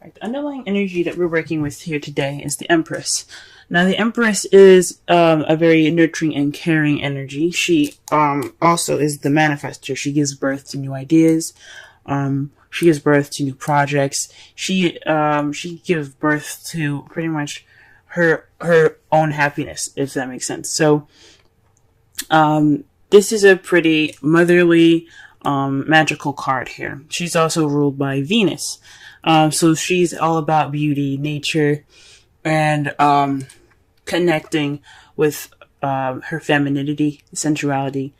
Right. The underlying energy that we're working with here today is the Empress. Now, the Empress is a very nurturing and caring energy. She also is the manifester. She gives birth to new ideas. She gives birth to new projects. She gives birth to pretty much her own happiness, if that makes sense. So, this is a pretty motherly, magical card here. She's also ruled by Venus. So she's all about beauty, nature, and connecting with her femininity, sensuality.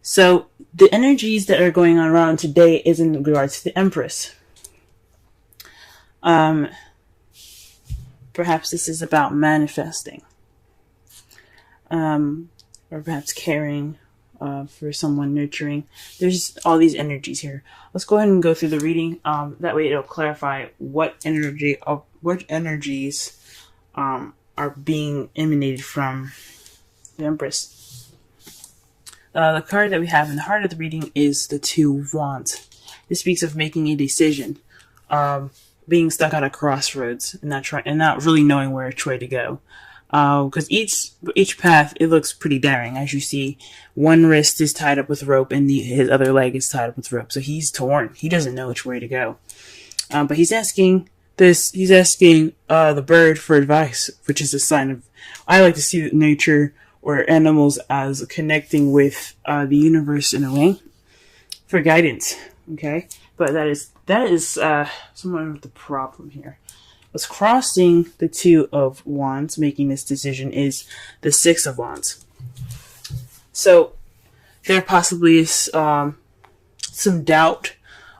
So the energies that are going on around today is in regards to the Empress. Perhaps this is about manifesting, or perhaps caring for someone, nurturing. There's all these energies here. Let's go ahead and go through the reading. That way it'll clarify what energies are being emanated from the Empress. The card that we have in the heart of the reading is the Two of Wands. This speaks of making a decision, being stuck at a crossroads and not really knowing which way to go. Because each path, it looks pretty daring. As you see, one wrist is tied up with rope and his other leg is tied up with rope. So he's torn. He doesn't know which way to go. But he's asking the bird for advice, which is a sign of, I like to see nature or animals as connecting with the universe in a way for guidance. Okay. But that is somewhat of the problem here. What's crossing the Two of Wands, making this decision, is the Six of Wands. So there possibly is some doubt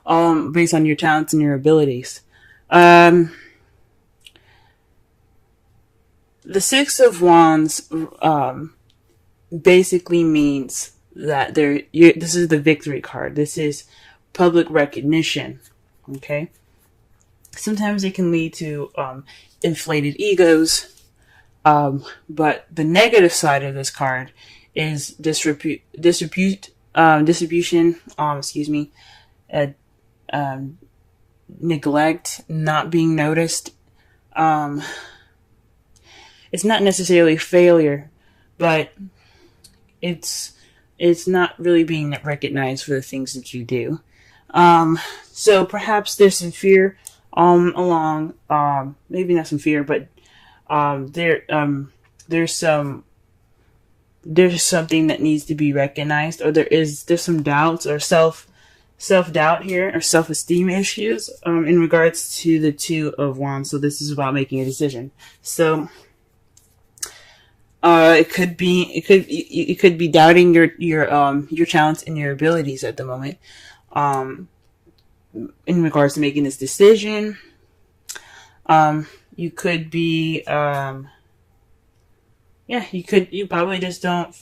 based on your talents and your abilities. The Six of Wands basically means that this is the victory card. This is public recognition. Okay. Sometimes it can lead to inflated egos, but the negative side of this card is distribution. Neglect, not being noticed. It's not necessarily failure, but it's not really being recognized for the things that you do. So perhaps there's some fear. Maybe not some fear, but there's something that needs to be recognized, or there's some doubts or self-doubt here, or self-esteem issues in regards to the Two of Wands. So this is about making a decision. So it could be doubting your talents and your abilities at the moment. In regards to making this decision, you could be, you probably just don't,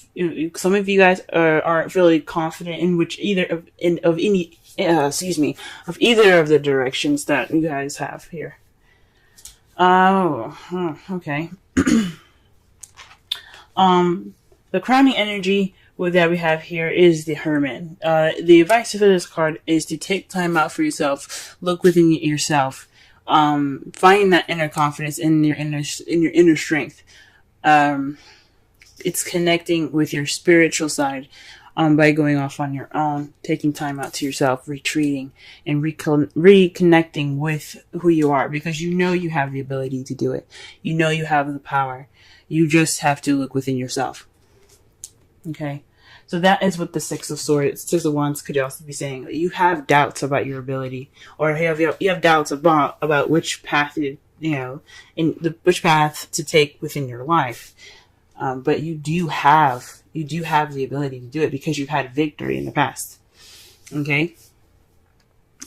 some of you guys aren't really confident in of either of the directions that you guys have here. Okay. The crowning energy that we have here is the Hermit. The advice for this card is to take time out for yourself, look within yourself, find that inner confidence in your inner strength. It's connecting with your spiritual side by going off on your own, taking time out to yourself, retreating, and reconnecting with who you are, because you know you have the ability to do it. You know you have the power. You just have to look within yourself. Okay. So that is what the Six of Wands could also be saying. You have doubts about your ability, or you have doubts about which path which path to take within your life. But you do have the ability to do it because you've had victory in the past. Okay.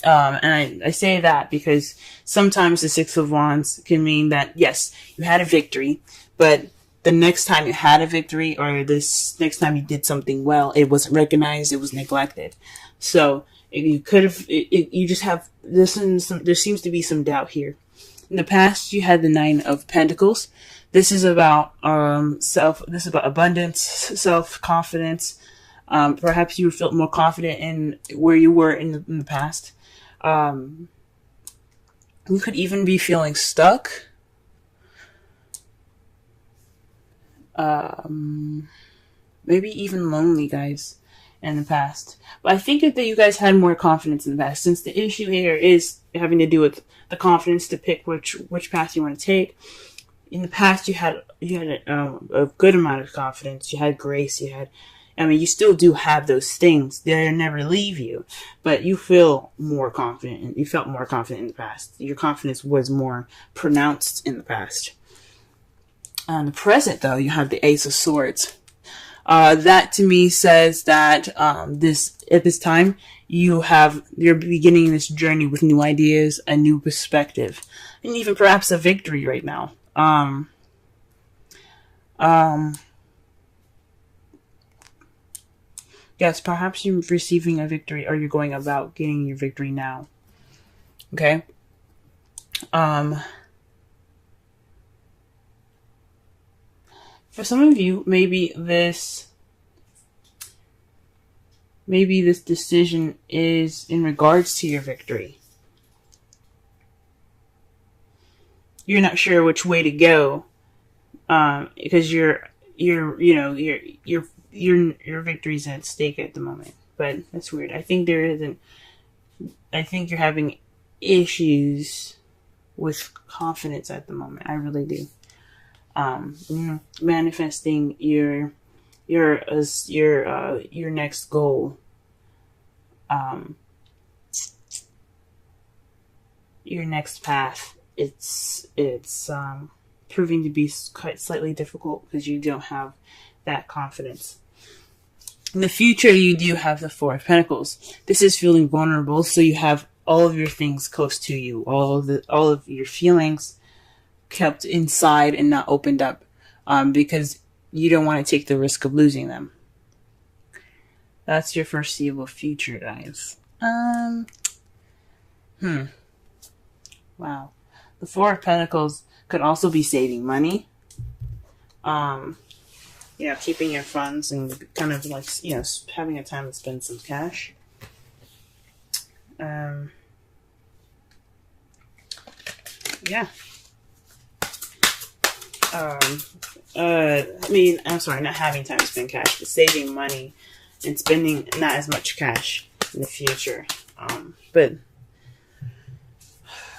And I say that because sometimes the Six of Wands can mean that, yes, you had a victory, but the next time you had a victory, or this next time you did something well, it wasn't recognized, it was neglected. So you could have, you just have there seems to be some doubt here. In the past, you had the Nine of Pentacles. This is about this is about abundance, self-confidence. Perhaps you felt more confident in where you were in the past. You could even be feeling stuck. Maybe even lonely, guys, in the past. But I think that you guys had more confidence in the past, since the issue here is having to do with the confidence to pick which path you want to take. In the past, you had a good amount of confidence. You had grace. You still do have those things. They'll never leave you, but you feel more confident, and you felt more confident in the past. Your confidence was more pronounced in the past. In the present, though, you have the Ace of Swords. That to me says that at this time you're beginning this journey with new ideas, a new perspective, and even perhaps a victory right now. Yes, perhaps you're receiving a victory, or you're going about getting your victory now. Okay. For some of you, maybe this decision is in regards to your victory. You're not sure which way to go, because your victory's at stake at the moment. But that's weird. I think you're having issues with confidence at the moment. I really do. Manifesting your next goal, your next path. It's proving to be quite slightly difficult because you don't have that confidence. In the future, you do have the Four of Pentacles. This is feeling vulnerable, so you have all of your things close to you, all of your feelings kept inside and not opened up, because you don't want to take the risk of losing them. That's your foreseeable future, guys. Wow. The Four of Pentacles could also be saving money. Keeping your funds and kind of like, having a time to spend some cash. I'm sorry, not having time to spend cash, but saving money and spending not as much cash in the future.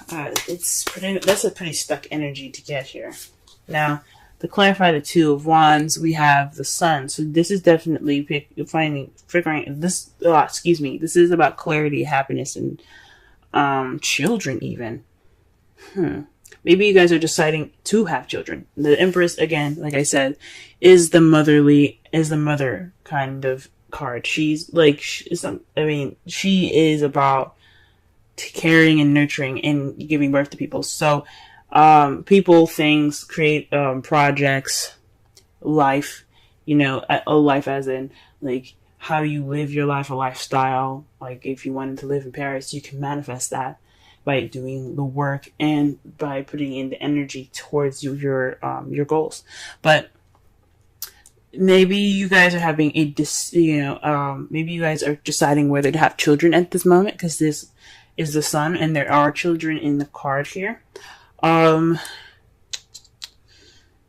That's a pretty stuck energy to get here. Now, to clarify the Two of Wands, we have the Sun. So this is definitely figuring this. This is about clarity, happiness, and children even. Maybe you guys are deciding to have children. The Empress, again, like I said, is the mother kind of card. She is about caring and nurturing and giving birth to people. So, people, things, create, projects, life, a life as in, like, how you live your life, a lifestyle. Like, if you wanted to live in Paris, you can manifest that by doing the work and by putting in the energy towards your goals. But maybe you guys are having maybe you guys are deciding whether to have children at this moment, because this is the Sun and there are children in the card here.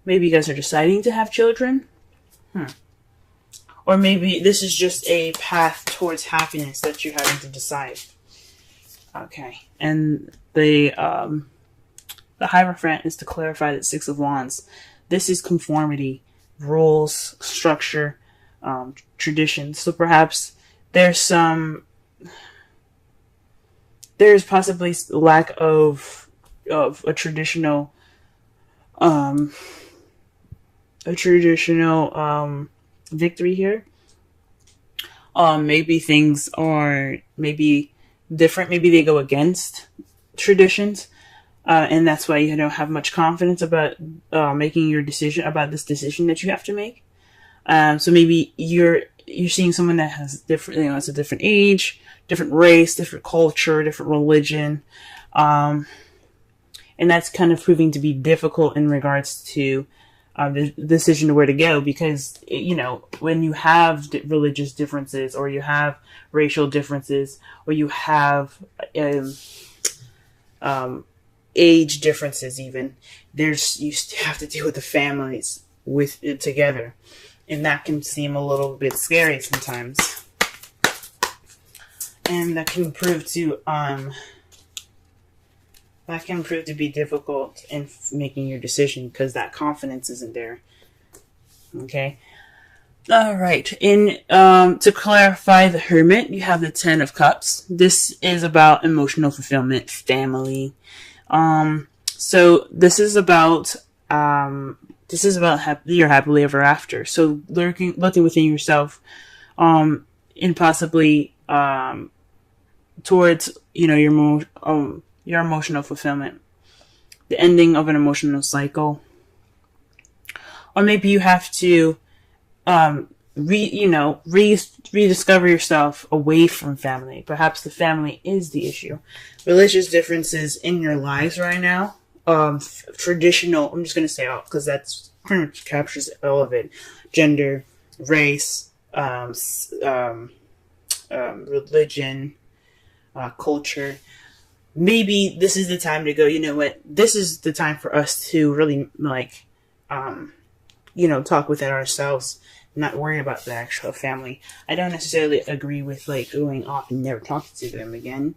Maybe you guys are deciding to have children. Or maybe this is just a path towards happiness that you're having to decide. Okay. And the Hierophant is to clarify that Six of Wands. This is conformity, rules, structure, traditions. So perhaps there's possibly lack of a traditional victory here. Maybe things are different. Maybe they go against traditions, and that's why you don't have much confidence about making your decision about this decision that you have to make. So maybe you're seeing someone that has different, it's a different age, different race, different culture, different religion, and that's kind of proving to be difficult in regards to the decision to where to go, because when you have religious differences, or you have racial differences, or you have age differences even. You have to deal with the families with it together. And that can seem a little bit scary sometimes. And that can prove to be difficult in making your decision because that confidence isn't there. Okay. All right. To clarify the Hermit, you have the Ten of Cups. This is about emotional fulfillment, family. So this is about your happily ever after. So looking within yourself, and possibly towards your emotional fulfillment, the ending of an emotional cycle, or maybe you have to rediscover yourself away from family. Perhaps the family is the issue. Religious differences in your lives right now. Traditional, I'm just going to say all, because that's pretty much captures all of it. Gender, race, religion, culture. Maybe this is the time to go, you know what? This is the time for us to really, talk within ourselves, not worry about the actual family. I don't necessarily agree with, going off and never talking to them again.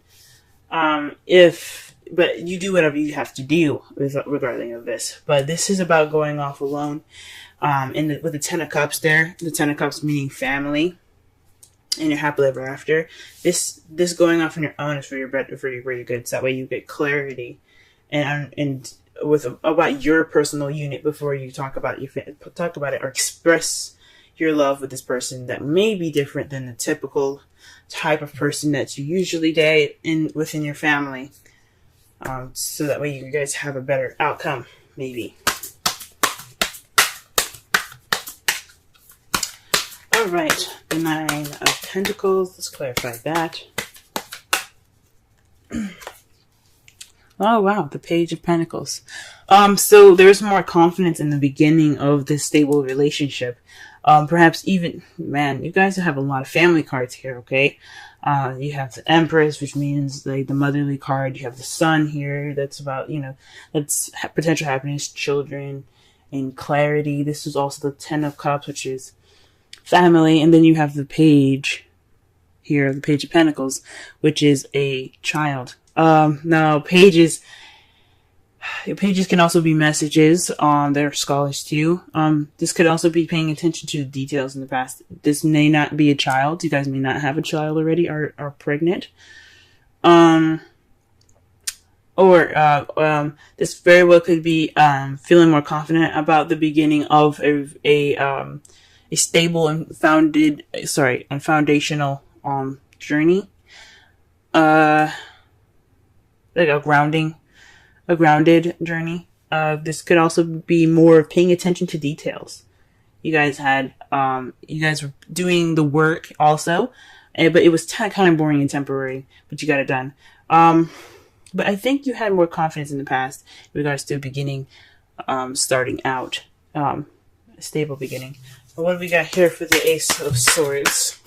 But you do whatever you have to do regarding of this. But this is about going off alone. With the Ten of Cups there, the Ten of Cups meaning family, and your happily ever after. This going off on your own is for your good. So that way you get clarity and about your personal unit before you talk about it or express your love with this person that may be different than the typical type of person that you usually date within your family. So that way you guys have a better outcome, maybe. Alright, the Nine of Pentacles. Let's clarify that. Oh wow, the Page of Pentacles. So there's more confidence in the beginning of this stable relationship. Perhaps even, you guys have a lot of family cards here, okay? You have the Empress, which means the motherly card. You have the Sun here. That's about, that's potential happiness, children, and clarity. This is also the Ten of Cups, which is family. And then you have the Page here, the Page of Pentacles, which is a child. Now pages can also be messages. They're scholars too. This could also be paying attention to the details in the past. This may not be a child. You guys may not have a child already or are pregnant. This very well could be, feeling more confident about the beginning of a stable and foundational, journey. Like a grounded journey. This could also be more of paying attention to details. You guys were doing the work also, but it was kind of boring and temporary, but you got it done. But I think you had more confidence in the past in regards to beginning, starting out, a stable beginning. But what do we got here for the Ace of Swords?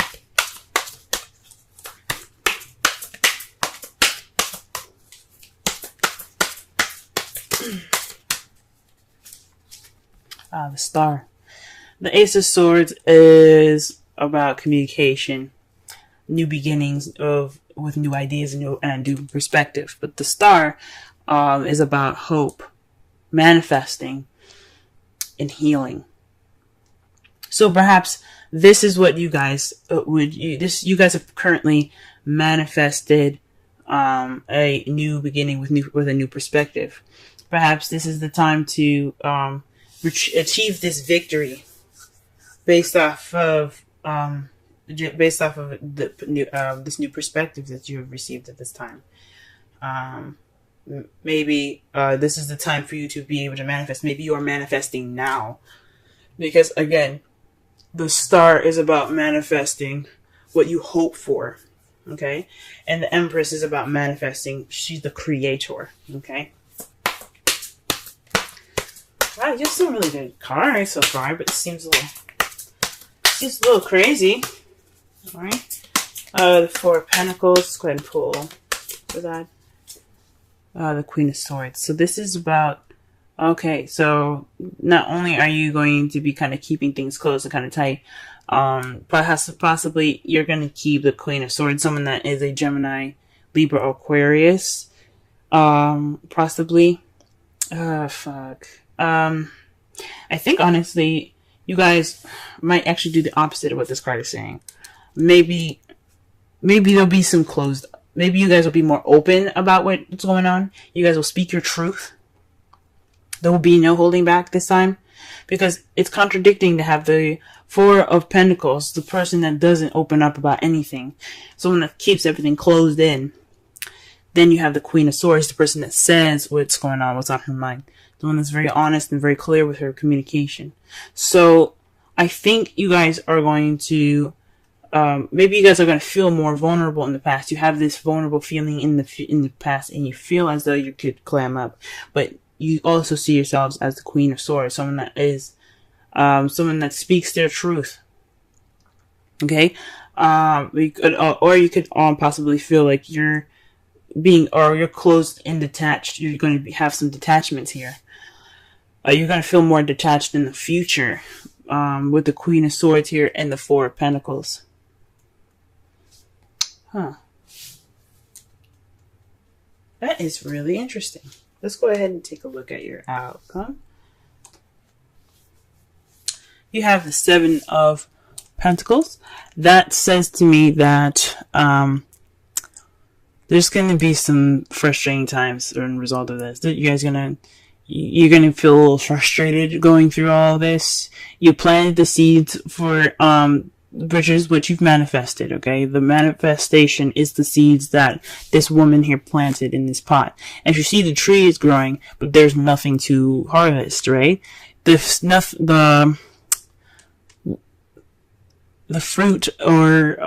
The Star. The Ace of Swords is about communication, new beginnings with new ideas and new perspective. But the Star is about hope, manifesting, and healing. So perhaps this is what you guys you guys have currently manifested a new beginning with a new perspective. Perhaps this is the time to achieve this victory based off of this new perspective that you have received at this time. Maybe this is the time for you to be able to manifest. Maybe you are manifesting now, because again, the Star is about manifesting what you hope for. Okay, and the Empress is about manifesting. She's the creator. Okay. Wow, just some really good cards so far, but it seems a little crazy. Alright. The Four of Pentacles. Let's go ahead and pull for that. The Queen of Swords. So this is about, okay, so not only are you going to be kind of keeping things close and kind of tight, possibly you're going to keep the Queen of Swords, someone that is a Gemini, Libra, Aquarius, possibly. Fuck. I think honestly, you guys might actually do the opposite of what this card is saying. Maybe there'll be some closed. Maybe you guys will be more open about what's going on. You guys will speak your truth. There will be no holding back this time, because it's contradicting to have the Four of Pentacles, the person that doesn't open up about anything, someone that keeps everything closed in. Then you have the Queen of Swords, the person that says what's going on, what's on her mind. The one that's very honest and very clear with her communication. So I think you guys are going to, maybe you guys are going to feel more vulnerable in the past. You have this vulnerable feeling in the past, and you feel as though you could clam up. But you also see yourselves as the Queen of Swords, someone that is, someone that speaks their truth. Okay? You could possibly feel like you're closed and detached. You're going to have some detachments here. You're going to feel more detached in the future, with the Queen of Swords here and the Four of Pentacles. Huh. That is really interesting. Let's go ahead and take a look at your outcome. You have the Seven of Pentacles. That says to me that there's going to be some frustrating times as a result of this. You're going to feel a little frustrated going through all this. You planted the seeds for riches, which you've manifested, okay? The manifestation is the seeds that this woman here planted in this pot. As you see, the tree is growing, but there's nothing to harvest, right? The fruit or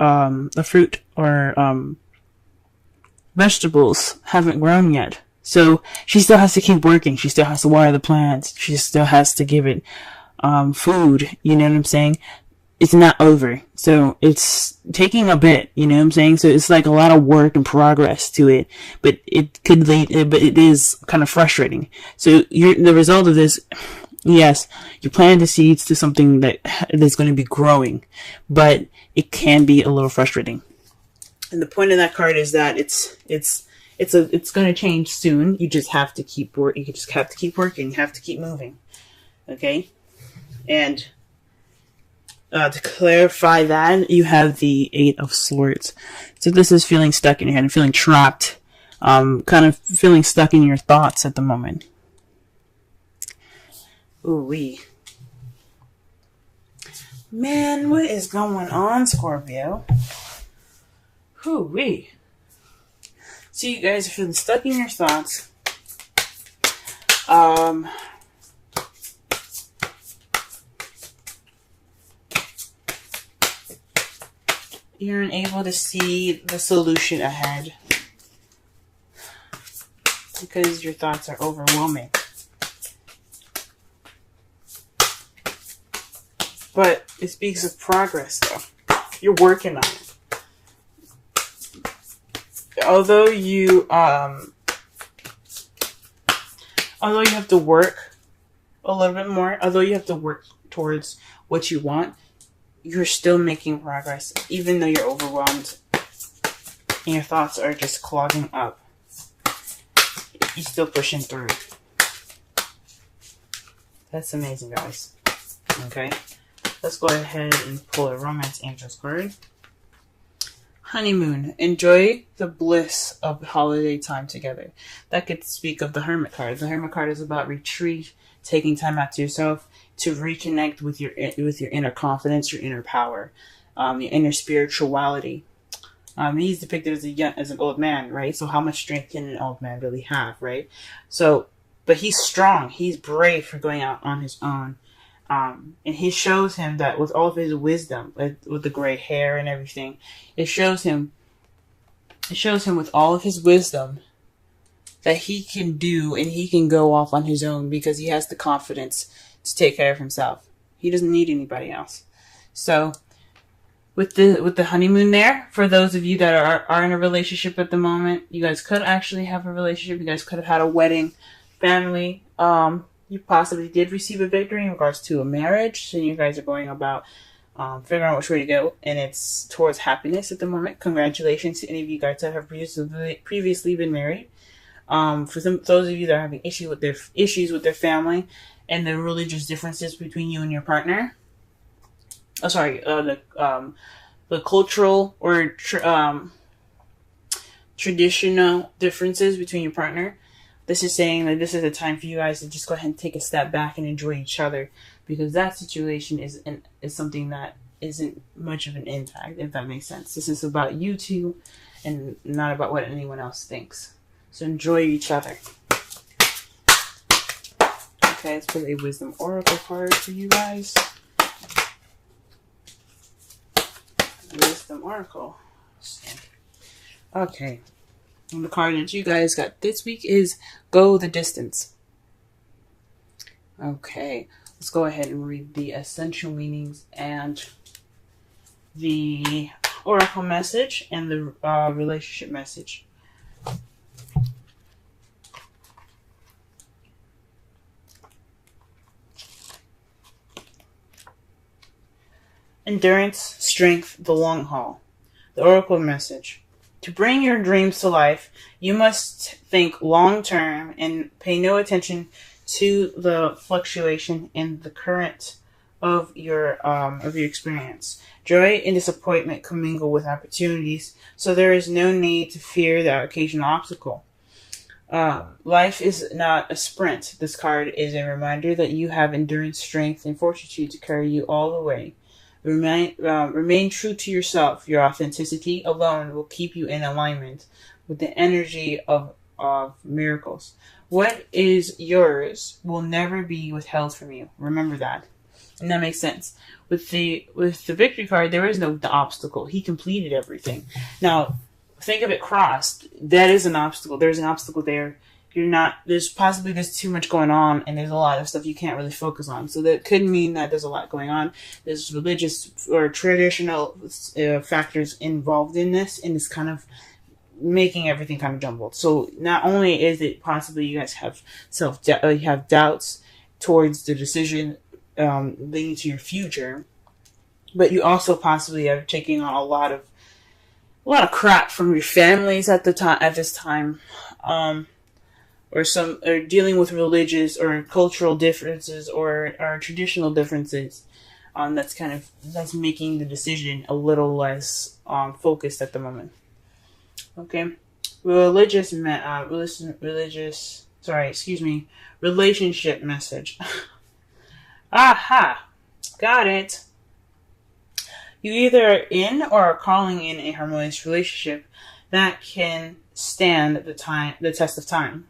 vegetables haven't grown yet. So she still has to keep working. She still has to water the plants. She still has to give it food. You know what I'm saying? It's not over. So it's taking a bit. You know what I'm saying? So it's like a lot of work and progress to it. But it is kind of frustrating. So the result of this, yes, you plant the seeds to something that's going to be growing, but it can be a little frustrating. And the point of that card is that it's going to change soon. You just have to keep working. You just have to keep working. You have to keep moving. Okay? And to clarify that, you have the Eight of Swords. So this is feeling stuck in your head and feeling trapped. Kind of feeling stuck in your thoughts at the moment. Ooh-wee. Man, what is going on, Scorpio? Ooh-wee. So you guys are feeling stuck in your thoughts. You're unable to see the solution ahead because your thoughts are overwhelming. But it speaks of progress, though. You're working on it. Although you have to work a little bit more, although you have to work towards what you want, you're still making progress, even though you're overwhelmed and your thoughts are just clogging up. You're still pushing through. That's amazing, guys. Okay, let's go ahead and pull a Romance Angels card. Honeymoon. Enjoy the bliss of holiday time together. That could speak of the Hermit card. The Hermit card is about retreat, taking time out to yourself to reconnect with your inner confidence, your inner power, your inner spirituality. He's depicted as an old man, right? So how much strength can an old man really have, right? So, but he's strong. He's brave for going out on his own. And he shows him that with all of his wisdom, with the gray hair and everything, it shows him with all of his wisdom that he can do and he can go off on his own because he has the confidence to take care of himself. He doesn't need anybody else. So with the honeymoon there, for those of you that are in a relationship at the moment, you guys could actually have a relationship. You guys could have had a wedding, family. You possibly did receive a victory in regards to a marriage, so you guys are going about figuring out which way to go, and it's towards happiness at the moment. Congratulations to any of you guys that have previously been married. For those of you that are having issues with their family and the religious differences between you and your partner. The cultural or traditional differences between your partner. This is saying that this is a time for you guys to just go ahead and take a step back and enjoy each other, because that situation is something that isn't much of an impact, if that makes sense. This is about you two and not about what anyone else thinks. So enjoy each other. Okay, let's put a wisdom oracle card for you guys. Wisdom oracle. Okay. And the card that you guys got this week is Go the Distance. Okay. Let's go ahead and read the essential meanings and the oracle message and the relationship message. Endurance, strength, the long haul. The oracle message. To bring your dreams to life, you must think long term and pay no attention to the fluctuation in the current of your experience. Joy and disappointment commingle with opportunities, so there is no need to fear the occasional obstacle. Life is not a sprint. This card is a reminder that you have endurance, strength, and fortitude to carry you all the way. Remain true to yourself. Your authenticity alone will keep you in alignment with the energy of miracles. What is yours will never be withheld from you. Remember that. And that makes sense. With the victory card, there is no obstacle. He completed everything. Now, think of it crossed. That is an obstacle. There's an obstacle there. There's too much going on, and there's a lot of stuff you can't really focus on. So that could mean that there's a lot going on. There's religious or traditional factors involved in this, and it's kind of making everything kind of jumbled. So not only is it possibly you guys have you have doubts towards the decision leading to your future, but you also possibly are taking on a lot of crap from your families at this time. Or dealing with religious or cultural differences or traditional differences, that's making the decision a little less focused at the moment. Okay, relationship message. Aha, got it. You either are in or are calling in a harmonious relationship that can stand the test of time.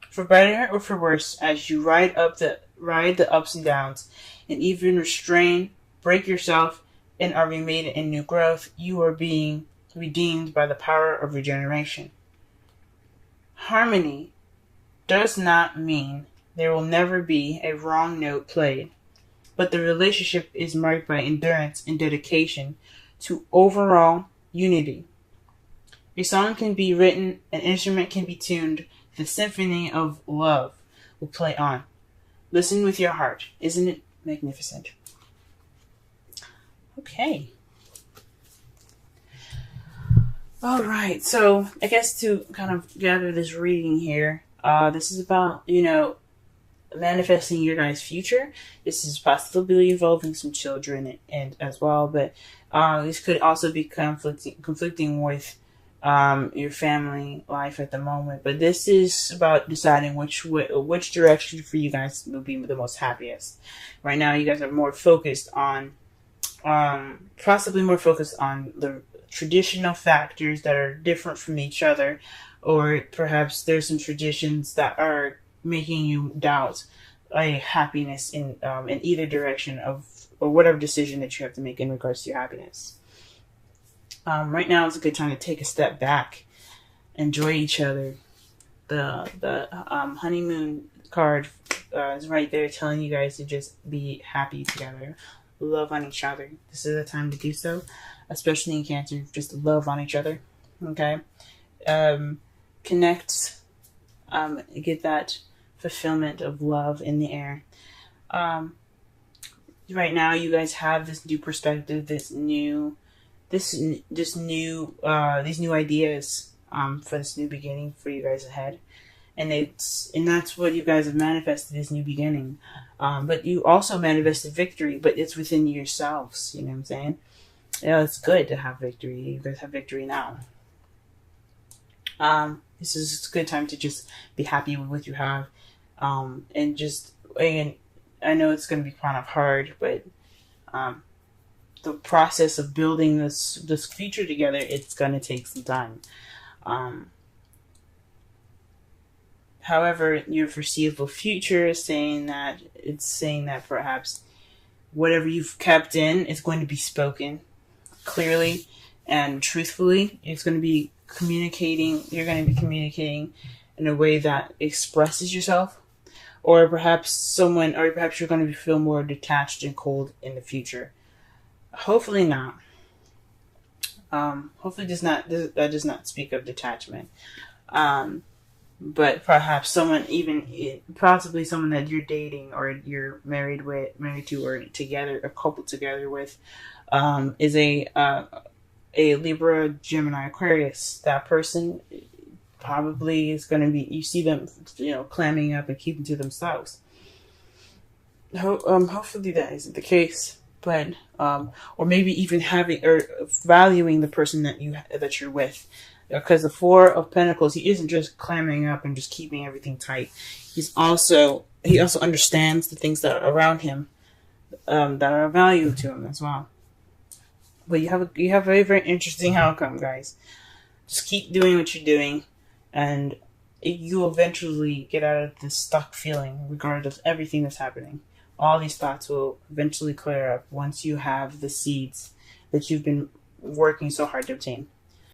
For better or for worse, as you ride the ups and downs, and even break yourself, and are remade in new growth, you are being redeemed by the power of regeneration. Harmony does not mean there will never be a wrong note played, but the relationship is marked by endurance and dedication to overall unity. A song can be written, an instrument can be tuned, the symphony of love will play on. Listen with your heart. Isn't it magnificent? Okay. All right. So I guess to kind of gather this reading here, this is about, manifesting your guys' future. This is possibly involving some children and as well, but this could also be conflicting with your family life at the moment, but this is about deciding which direction for you guys will be the most happiest. Right now, you guys are more focused on, possibly more focused on the traditional factors that are different from each other, or perhaps there's some traditions that are making you doubt a happiness in either direction or whatever decision that you have to make in regards to your happiness. Right now is a good time to take a step back, enjoy each other. The honeymoon card is right there telling you guys to just be happy together, love on each other. This is the time to do so. especially in Cancer, just love on each other. Okay, connect, get that fulfillment of love in the air. Right now, you guys have this new perspective, these new these new ideas for this new beginning for you guys ahead, and that's what you guys have manifested, this new beginning. But you also manifested victory, but it's within yourselves. You know what I'm saying? Yeah, it's good to have victory. You guys have victory now. This is a good time to just be happy with what you have, and I know it's going to be kind of hard, but the process of building this future together, it's going to take some time. However, your foreseeable future is saying that perhaps whatever you've kept in is going to be spoken clearly and truthfully. It's going to be communicating. You're going to be communicating in a way that expresses yourself, or perhaps you're going to feel more detached and cold in the future. Hopefully not. Hopefully that does not speak of detachment. But perhaps possibly someone that you're dating or you're married to, or together, a couple together with, is a Libra, Gemini, Aquarius. That person probably is going to be, you see them, clamming up and keeping to themselves. Hopefully that isn't the case, but or maybe even having or valuing the person that you're with. Because the Four of Pentacles, he isn't just clamming up and just keeping everything tight. He also understands the things that are around him, that are of value to him as well. But you have a very, very interesting outcome, guys. Just keep doing what you're doing, and you'll eventually get out of this stuck feeling, regardless of everything that's happening. All these thoughts will eventually clear up once you have the seeds that you've been working so hard to obtain.